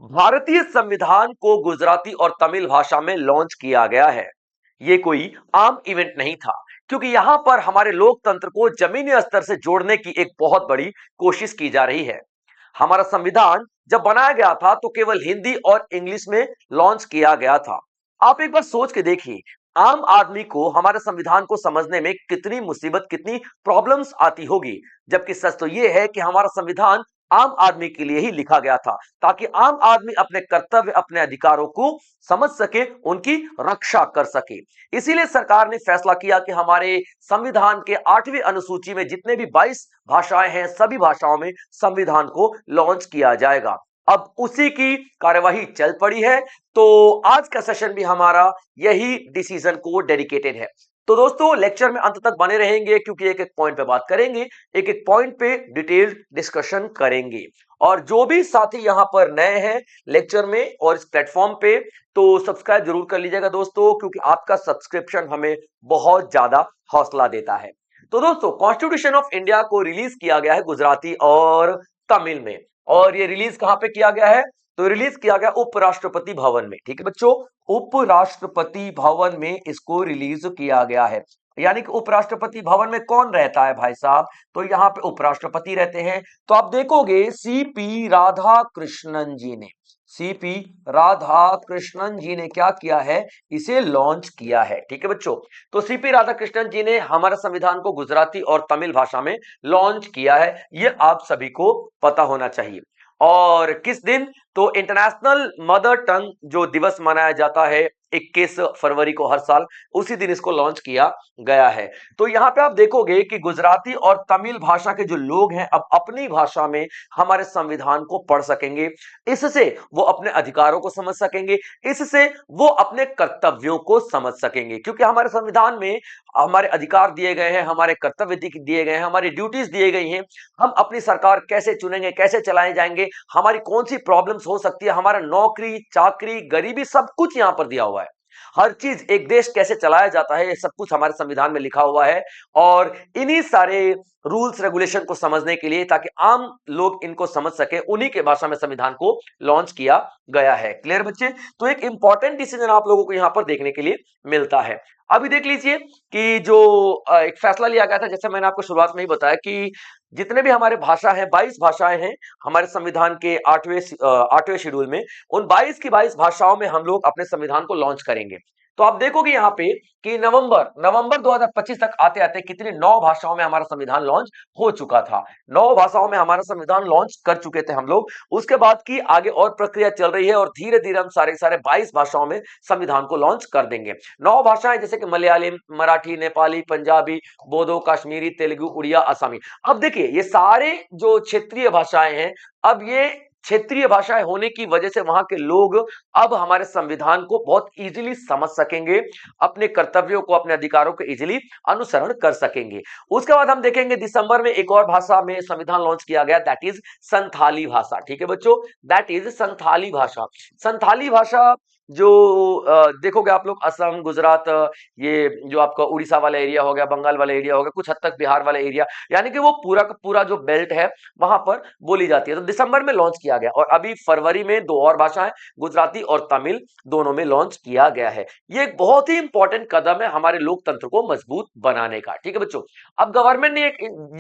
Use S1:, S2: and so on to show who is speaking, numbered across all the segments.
S1: भारतीय संविधान को गुजराती और तमिल भाषा में लॉन्च किया गया है। ये कोई आम इवेंट नहीं था, क्योंकि यहां पर हमारे लोकतंत्र को जमीनी स्तर से जोड़ने की एक बहुत बड़ी कोशिश की जा रही है। हमारा संविधान जब बनाया गया था तो केवल हिंदी और इंग्लिश में लॉन्च किया गया था। आप एक बार सोच के देखिए, आम आदमी को हमारे संविधान को समझने में कितनी मुसीबत, कितनी प्रॉब्लम्स आती होगी। जबकि सच तो यह है कि हमारा संविधान आम आदमी के लिए ही लिखा गया था, ताकि आम आदमी अपने कर्तव्य, अपने अधिकारों को समझ सके, उनकी रक्षा कर सके। इसीलिए सरकार ने फैसला किया कि हमारे संविधान के 8वीं अनुसूची में जितने भी 22 भाषाएं हैं, सभी भाषाओं में संविधान को लॉन्च किया जाएगा। अब उसी की कार्यवाही चल पड़ी है। तो आज का सेशन भी हमारा यही डिसीजन को डेडिकेटेड है। तो दोस्तों, लेक्चर में अंत तक बने रहेंगे, क्योंकि एक एक पॉइंट पे बात करेंगे, एक एक पॉइंट पे डिटेल्ड डिस्कशन करेंगे। और जो भी साथी यहां पर नए हैं लेक्चर में और इस प्लेटफॉर्म पे, तो सब्सक्राइब जरूर कर लीजिएगा दोस्तों, क्योंकि आपका सब्सक्रिप्शन हमें बहुत ज्यादा हौसला देता है। तो दोस्तों, कॉन्स्टिट्यूशन ऑफ इंडिया को रिलीज किया गया है गुजराती और तमिल में। और ये रिलीज कहां पे किया गया है? तो रिलीज किया गया उपराष्ट्रपति भवन में। ठीक है बच्चों, उपराष्ट्रपति भवन में इसको रिलीज किया गया है। यानी कि उपराष्ट्रपति भवन में कौन रहता है भाई साहब? तो यहां पे उपराष्ट्रपति रहते हैं। तो आप देखोगे सीपी राधाकृष्णन जी ने, सीपी राधाकृष्णन जी ने क्या किया है? इसे लॉन्च किया है। ठीक है बच्चों, तो सीपी राधाकृष्णन जी ने हमारे संविधान को गुजराती और तमिल भाषा में लॉन्च किया है। ये आप सभी को पता होना चाहिए। और किस दिन? तो इंटरनेशनल मदर टंग जो दिवस मनाया जाता है 21 फरवरी को हर साल, उसी दिन इसको लॉन्च किया गया है। तो यहां पे आप देखोगे कि गुजराती और तमिल भाषा के जो लोग हैं अब अपनी भाषा में हमारे संविधान को पढ़ सकेंगे। इससे वो अपने अधिकारों को समझ सकेंगे, इससे वो अपने कर्तव्यों को समझ सकेंगे, क्योंकि हमारे संविधान में हमारे अधिकार दिए गए हैं, हमारे कर्तव्य दिए गए हैं, हमारी ड्यूटीज दिए गई हैं। हम अपनी सरकार कैसे चुनेंगे, कैसे चलाए जाएंगे, हमारी कौन सी प्रॉब्लम्स हो सकती है, हमारा नौकरी, चाकरी, गरीबी, सब कुछ यहां पर दिया हुआ है। हर चीज, एक देश कैसे चलाया जाता है, ये सब कुछ हमारे संविधान में लिखा हुआ है। और इन्हीं सारे रूल्स रेगुलेशन को समझने के लिए, ताकि आम लोग इनको समझ सके, उन्हीं के भाषा में संविधान को लॉन्च किया गया है। क्लियर बच्चे? तो एक इंपॉर्टेंट डिसीजन आप लोगों को यहां पर देखने के लिए मिलता है। अभी देख लीजिए कि जो एक फैसला लिया गया था, जैसे मैंने आपको शुरुआत में ही बताया कि जितने भी हमारे भाषा हैं, 22 भाषाएं हैं हमारे संविधान के 8वें शेड्यूल में, उन 22 की 22 भाषाओं में हम लोग अपने संविधान को लॉन्च करेंगे। तो आप देखोगे यहां पे कि नवंबर 2025 तक आते आते कितनी 9 भाषाओं में हमारा संविधान लॉन्च हो चुका था। 9 भाषाओं में हमारा संविधान लॉन्च कर चुके थे हम लोग। उसके बाद की आगे और प्रक्रिया चल रही है, और धीरे धीरे हम सारे सारे 22 भाषाओं में संविधान को लॉन्च कर देंगे। 9 भाषाएं जैसे कि मलयालम, मराठी, नेपाली, पंजाबी, बोडो, कश्मीरी, तेलुगु, उड़िया, असमी। अब देखिए, ये सारे जो क्षेत्रीय भाषाएं हैं, अब ये क्षेत्रीय भाषाएं होने की वजह से वहां के लोग अब हमारे संविधान को बहुत इजीली समझ सकेंगे, अपने कर्तव्यों को, अपने अधिकारों को इजीली अनुसरण कर सकेंगे। उसके बाद हम देखेंगे दिसंबर में एक और भाषा में संविधान लॉन्च किया गया, दैट इज संथाली भाषा। ठीक है बच्चों, दैट इज संथाली भाषा। संथाली भाषा जो देखोगे आप लोग, असम, गुजरात, ये जो आपका उड़ीसा वाला एरिया हो गया, बंगाल वाला एरिया हो गया, कुछ हद तक बिहार वाला एरिया, यानी कि वो पूरा का पूरा जो बेल्ट है वहां पर बोली जाती है। तो दिसंबर में लॉन्च किया गया, और अभी फरवरी में 2 और भाषाएं, गुजराती और तमिल, दोनों में लॉन्च किया गया है। ये एक बहुत ही इंपॉर्टेंट कदम है हमारे लोकतंत्र को मजबूत बनाने का। ठीक है बच्चों, अब गवर्नमेंट ने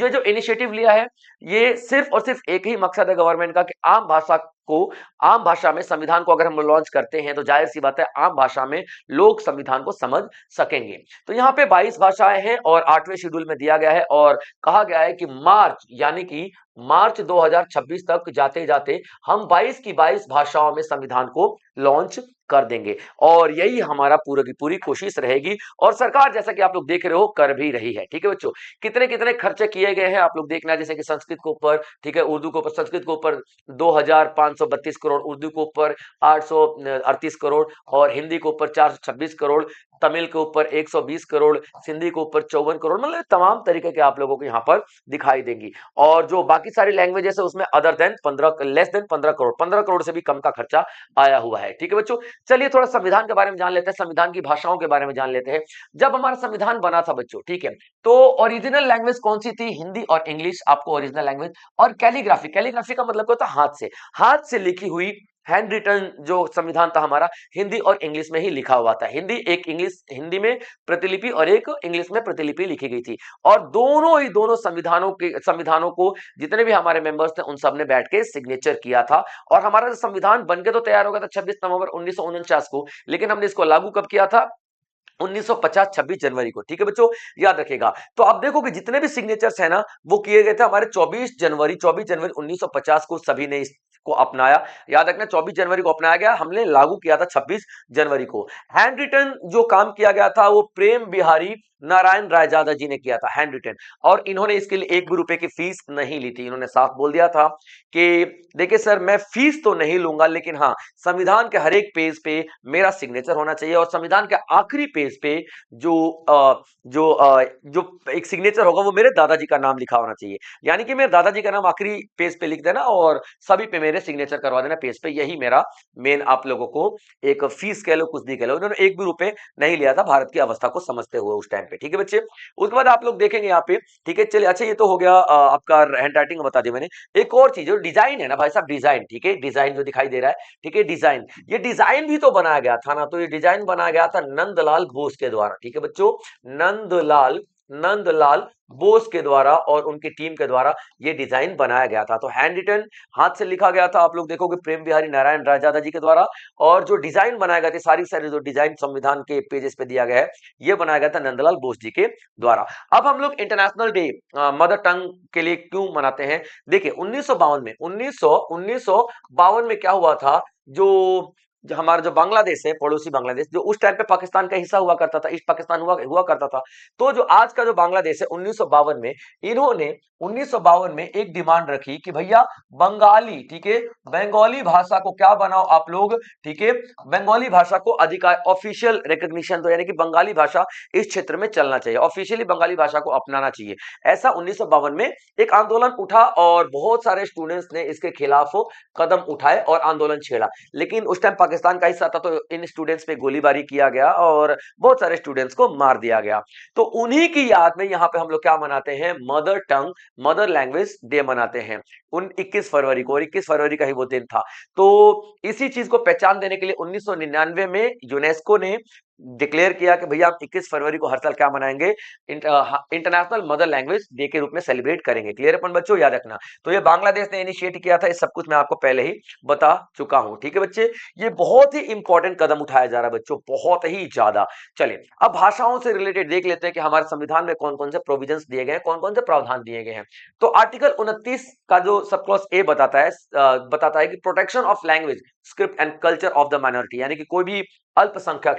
S1: ये जो इनिशिएटिव लिया है, ये सिर्फ और सिर्फ एक ही मकसद है गवर्नमेंट का, कि आम भाषा को, आम भाषा में संविधान को अगर हम लॉन्च करते हैं तो जाहिर सी बात है आम भाषा में लोग संविधान को समझ सकेंगे। तो यहाँ पे 22 भाषाएं हैं और 8वें शेड्यूल में दिया गया है, और कहा गया है कि मार्च, यानी कि मार्च 2026 तक जाते जाते हम 22 की 22 भाषाओं में संविधान को लॉन्च कर देंगे। और यही हमारा पूरी की पूरी कोशिश रहेगी, और सरकार जैसा कि आप लोग देख रहे हो कर भी रही है। ठीक है बच्चों, कितने कितने खर्चे किए गए हैं आप लोग देखना, जैसे कि संस्कृत के ऊपर, ठीक है, उर्दू के ऊपर, संस्कृत के ऊपर 2532 करोड़, उर्दू के ऊपर 838 करोड़, और हिंदी के ऊपर 426 करोड़, तमिल के ऊपर 120 करोड़, सिंधी के ऊपर 54 करोड़, मतलब तमाम तरीके के आप लोगों को यहाँ पर दिखाई देंगी। और जो बाकी सारी लैंग्वेजेस है उसमें other than 15, less than 15 crore, 15 crore से भी कम का खर्चा आया हुआ है। ठीक है बच्चों, चलिए थोड़ा संविधान के बारे में जान लेते हैं, संविधान की भाषाओं के बारे में जान लेते हैं। जब हमारा संविधान बना था बच्चों, ठीक है, तो ओरिजिनल लैंग्वेज कौन सी थी? हिंदी और इंग्लिश आपको ओरिजिनल लैंग्वेज। और कैलीग्राफी, कैलीग्राफी का मतलब क्या होता है? हाथ से लिखी हुई हैंड रिटन जो संविधान था हमारा, हिंदी और इंग्लिश में ही लिखा हुआ था। हिंदी में प्रतिलिपि और एक इंग्लिश में प्रतिलिपि लिखी गई थी, और दोनों संविधानों को जितने भी हमारे मेंबर्स थे उन सब ने बैठ के सिग्नेचर किया था। और हमारा जो संविधान बनके तो तैयार हो गया था 26 नवंबर 1949 को, लेकिन हमने इसको लागू कब किया था? 1950 26 जनवरी को। ठीक है बच्चों, याद रखिएगा। तो आप देखो कि जितने भी सिग्नेचर्स है ना, वो किए गए थे हमारे 24 जनवरी 1950 को, सभी ने इसको अपनाया। याद रखना, 24 जनवरी को अपनाया गया, हमने लागू किया था 26 जनवरी को। हैंड रिटन जो काम किया गया था वो प्रेम बिहारी नारायण रायजादा जी ने किया था, हैंड रिटन। और इन्होंने इसके लिए 1 भी रुपए की फीस नहीं ली थी। इन्होंने साफ बोल दिया था कि देखिए सर, मैं फीस तो नहीं लूंगा, लेकिन हाँ, संविधान के हर एक पेज पे मेरा सिग्नेचर होना चाहिए, और संविधान के आखिरी पेज पे जो जो एक सिग्नेचर होगा वो मेरे दादाजी का नाम लिखा होना चाहिए। यानी कि मेरे दादाजी का नाम आखिरी पेज पे लिख देना और सभी पे मेरे सिग्नेचर करवा देना पेज पे। यही मेरा मेन, आप लोगों को एक फीस कह लो, कुछ भी कह लो। इन्होंने 1 भी रुपए नहीं लिया था, भारत की अवस्था को समझते हुए उस टाइम पे। ठीक है बच्चे, उसके बाद आप लोग देखेंगे यहाँ पे। ठीक है, चलिए, अच्छा ये तो हो गया आपका हैंड राइटिंग बता दी मैंने। एक और चीज, जो डिजाइन है ना भाई साहब, डिजाइन, ठीक है, डिजाइन जो दिखाई दे रहा है, ठीक है, डिजाइन, ये डिजाइन भी तो बनाया गया था ना। तो ये डिजाइन बनाया गया था नंदलाल बोस के द्वारा। ठीक है बच्चों, नंदलाल बोस के द्वारा और उनकी टीम के द्वारा ये डिजाइन बनाया गया था। तो हैंड रिटन, हाथ से लिखा गया था, आप लोग देखोगे प्रेम बिहारी नारायण रायजादा जी के द्वारा। और जो डिजाइन बनाया गया था, सारी जो डिजाइन संविधान के पेजेस पे दिया गया है, ये बनाया गया था नंदलाल बोस जी के द्वारा। अब हम लोग इंटरनेशनल डे मदर टंग के लिए क्यों मनाते हैं? देखिए 1952 में क्या हुआ था, जो हमारा जो बांग्लादेश है, पड़ोसी बांग्लादेश, जो उस टाइम पे पाकिस्तान का हिस्सा हुआ करता था, ईस्ट पाकिस्तान हुआ करता था। तो जो आज का जो बांग्लादेश है, 1952 में इन्होंने 1952 में एक डिमांड रखी कि भैया बंगाली, ठीक है, बंगाली भाषा को क्या बनाओ आप लोग, ठीक है, बंगाली भाषा को अधिकार, ऑफिशियल रिकॉग्निशन दो, यानी कि बंगाली भाषा इस क्षेत्र में चलना चाहिए, ऑफिशियली बंगाली भाषा को अपनाना चाहिए। ऐसा 1952 में एक आंदोलन उठा और बहुत सारे स्टूडेंट्स ने इसके खिलाफ कदम उठाए और आंदोलन छेड़ा। लेकिन उस टाइम पाकिस्तान का हिस्सा था, तो इन स्टूडेंट्स पे गोलीबारी किया गया और बहुत सारे स्टूडेंट्स को मार दिया गया। तो उन्हीं की याद में यहाँ पे हम लोग क्या मनाते हैं? Mother tongue, mother language day मनाते हैं उन 21 फरवरी को, और 21 फरवरी का ही वो दिन था। तो इसी चीज को पहचान देने के लिए 1999 में यूनेस्को ने डिक्लेयर किया कि भैया हम 21 फरवरी को हर साल क्या मनाएंगे? इंटरनेशनल मदर लैंग्वेज डे के रूप में सेलिब्रेट करेंगे। क्लियर अपन बच्चों, याद रखना। तो ये बांग्लादेश ने इनिशिएट किया था, ये सब कुछ मैं आपको पहले ही बता चुका हूं। ठीक है बच्चे, ये बहुत ही इंपॉर्टेंट कदम उठाया जा रहा है बच्चों, बहुत ही ज्यादा। चलिए अब भाषाओं से रिलेटेड देख लेते हैं कि हमारे संविधान में कौन कौन से प्रोविजंस दिए गए हैं, कौन कौन से प्रावधान दिए गए हैं। तो आर्टिकल 29 का जो सब क्लॉज ए बताता है कि protection of language, script and culture of the minority, यानी कि कोई भी अल्पसंख्यक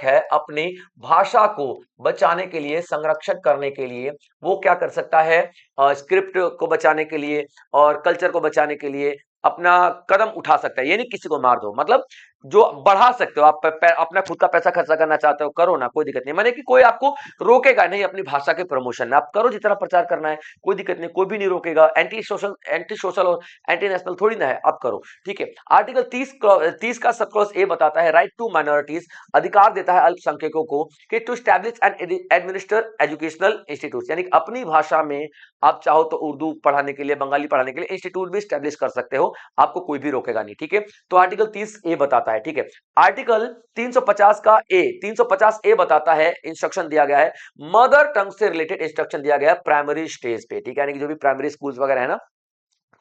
S1: है अपनी भाषा को बचाने के लिए, संरक्षण करने के लिए वो क्या कर सकता है? स्क्रिप्ट को बचाने के लिए और कल्चर को बचाने के लिए अपना कदम उठा सकता है। ये नहीं किसी को मार दो, मतलब जो बढ़ा सकते हो आप, अपना खुद का पैसा खर्चा करना चाहते हो करो ना, कोई दिक्कत नहीं। माने कि कोई आपको रोकेगा नहीं अपनी भाषा के प्रमोशन में, आप करो जितना प्रचार करना है, कोई दिक्कत नहीं, कोई भी नहीं रोकेगा। एंटी सोशल और एंटी नेशनल थोड़ी ना है, आप करो। ठीक है, आर्टिकल 30 का सब क्लॉज ए बताता है राइट टू माइनॉरिटीज, अधिकार देता है अल्पसंख्यकों को कि to establish and administer educational institute, यानी अपनी भाषा में आप चाहो तो उर्दू पढ़ाने के लिए, बंगाली पढ़ाने के लिए इंस्टीट्यूट भी स्टैब्लिश कर सकते हो, आपको कोई भी रोकेगा नहीं। ठीक है, तो आर्टिकल 30 ए बताता है। ठीक है, आर्टिकल 350 ए बताता है, इंस्ट्रक्शन दिया गया है, मदर टंग से रिलेटेड इंस्ट्रक्शन दिया गया है प्राइमरी स्टेज पे। ठीक है, यानी कि जो भी प्राइमरी स्कूल्स वगैरह है ना,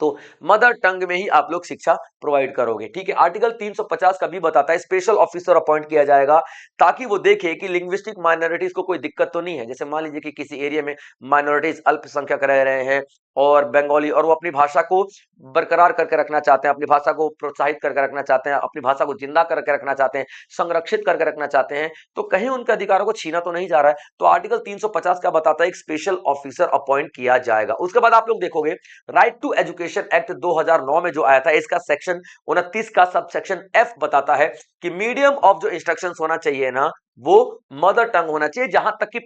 S1: तो मदर टंग में ही आप लोग शिक्षा प्रोवाइड करोगे। ठीक है, आर्टिकल 350 का भी बताता है स्पेशल ऑफिसर अपॉइंट किया जाएगा ताकि वो देखे कि लिंग्विस्टिक माइनॉरिटीज को कोई दिक्कत तो नहीं है। जैसे मान लीजिए कि किसी एरिया में माइनॉरिटीज अल्पसंख्यक रह रहे हैं और बंगाली, और वो अपनी भाषा को बरकरार करके रखना चाहते हैं, अपनी भाषा को प्रोत्साहित करके रखना चाहते हैं, अपनी भाषा को जिंदा करके रखना चाहते हैं, संरक्षित करके रखना चाहते हैं, तो कहीं उनके अधिकारों को छीना तो नहीं जा रहा है। तो आर्टिकल 350 का बताता है एक स्पेशल ऑफिसर अपॉइंट किया जाएगा। उसके बाद आप लोग देखोगे राइट टू एजुकेशन एक्ट 2009 में जो आया था, इसका सेक्शन 29 का सब सेक्शन एफ बताता है कि मीडियम ऑफ जो इंस्ट्रक्शन होना चाहिए ना, वो मदर टंग होना चाहिए, जहां तक कि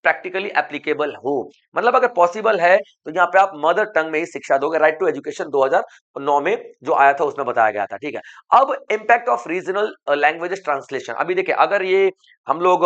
S1: प्रैक्टिकली एप्लीकेबल हो। मतलब अगर पॉसिबल है तो यहाँ पे आप मदर टंग में ही शिक्षा दोगे। राइट टू एजुकेशन 2009 में जो आया था उसमें बताया गया था। ठीक है, अब impact of regional languages translation. अभी देखिए, अगर ये हम लोग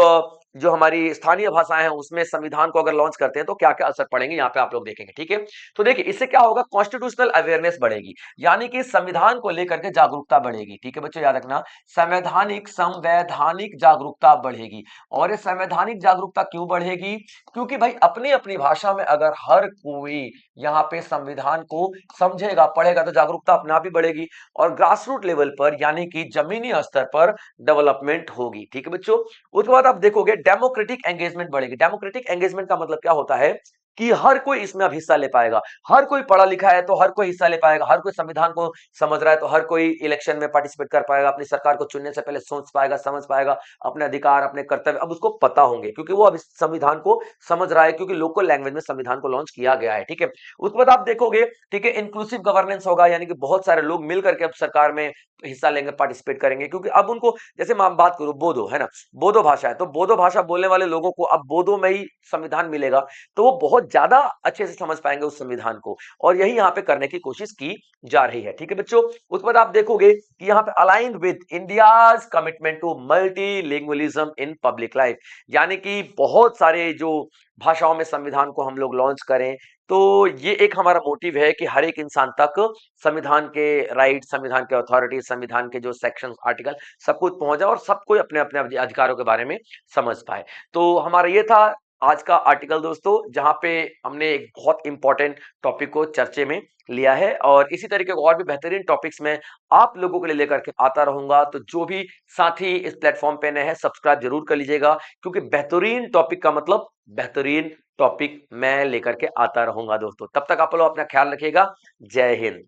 S1: जो हमारी स्थानीय भाषाएं हैं उसमें संविधान को अगर लॉन्च करते हैं तो क्या क्या असर पड़ेंगे यहाँ पे आप लोग देखेंगे। ठीक है, तो देखिए इससे क्या होगा, कॉन्स्टिट्यूशनल अवेयरनेस बढ़ेगी, यानी कि संविधान को लेकर के जागरूकता बढ़ेगी। ठीक है बच्चों, याद रखना, संवैधानिक जागरूकता बढ़ेगी। और ये संवैधानिक जागरूकता क्यों बढ़ेगी? क्योंकि भाई अपनी अपनी भाषा में अगर हर कोई यहाँ पे संविधान को समझेगा पढ़ेगा तो जागरूकता अपने आप ही बढ़ेगी और ग्रास रूट लेवल पर यानी कि जमीनी स्तर पर डेवलपमेंट होगी। ठीक है बच्चों, उसके बाद आप देखोगे डेमोक्रेटिक एंगेजमेंट बढ़ेगी। डेमोक्रेटिक एंगेजमेंट का मतलब क्या होता है कि हर कोई इसमें अब हिस्सा ले पाएगा, हर कोई पढ़ा लिखा है तो हर कोई हिस्सा ले पाएगा, हर कोई संविधान को समझ रहा है तो हर कोई इलेक्शन में पार्टिसिपेट कर पाएगा, अपनी सरकार को चुनने से पहले सोच पाएगा, समझ पाएगा, अपने अधिकार अपने कर्तव्य अब उसको पता होंगे क्योंकि वो अब इस संविधान को समझ रहा है, क्योंकि लोकल लैंग्वेज में संविधान को लॉन्च किया गया है। ठीक है, उसके बाद आप देखोगे, ठीक है, इंक्लूसिव गवर्नेंस होगा, यानी कि बहुत सारे लोग मिलकर के अब सरकार में हिस्सा लेंगे, पार्टिसिपेट करेंगे, क्योंकि अब उनको, जैसे मैं बात करूं बोडो है ना, बोडो भाषा है तो बोडो भाषा बोलने वाले लोगों को अब बोडो में ही संविधान मिलेगा, तो वो बहुत ज्यादा अच्छे से समझ पाएंगे उस संविधान को, और यही यहाँ पे करने की कोशिश की जा रही है। ठीक है बच्चों, उसके बाद आप देखोगे कि यहाँ पे aligned with India's commitment to multilingualism in public life, यानी कि बहुत सारे जो भाषाओं में संविधान को हम लोग लॉन्च करें, तो ये एक हमारा मोटिव है कि हर एक इंसान तक संविधान के राइट, संविधान के अथॉरिटी, संविधान के जो सेक्शन आर्टिकल सब कुछ पहुंच जाए और सब कोई अपने अपने अधिकारों के बारे में समझ पाए। तो हमारा ये था आज का आर्टिकल दोस्तों, जहां पे हमने एक बहुत इंपॉर्टेंट टॉपिक को चर्चे में लिया है, और इसी तरीके के और भी बेहतरीन टॉपिक्स में आप लोगों के लिए लेकर के आता रहूंगा। तो जो भी साथी इस प्लेटफॉर्म पे नए हैं सब्सक्राइब जरूर कर लीजिएगा, क्योंकि बेहतरीन टॉपिक का मतलब बेहतरीन टॉपिक मैं लेकर के आता रहूंगा दोस्तों। तब तक आप लोग अपना ख्याल रखिएगा। जय हिंद।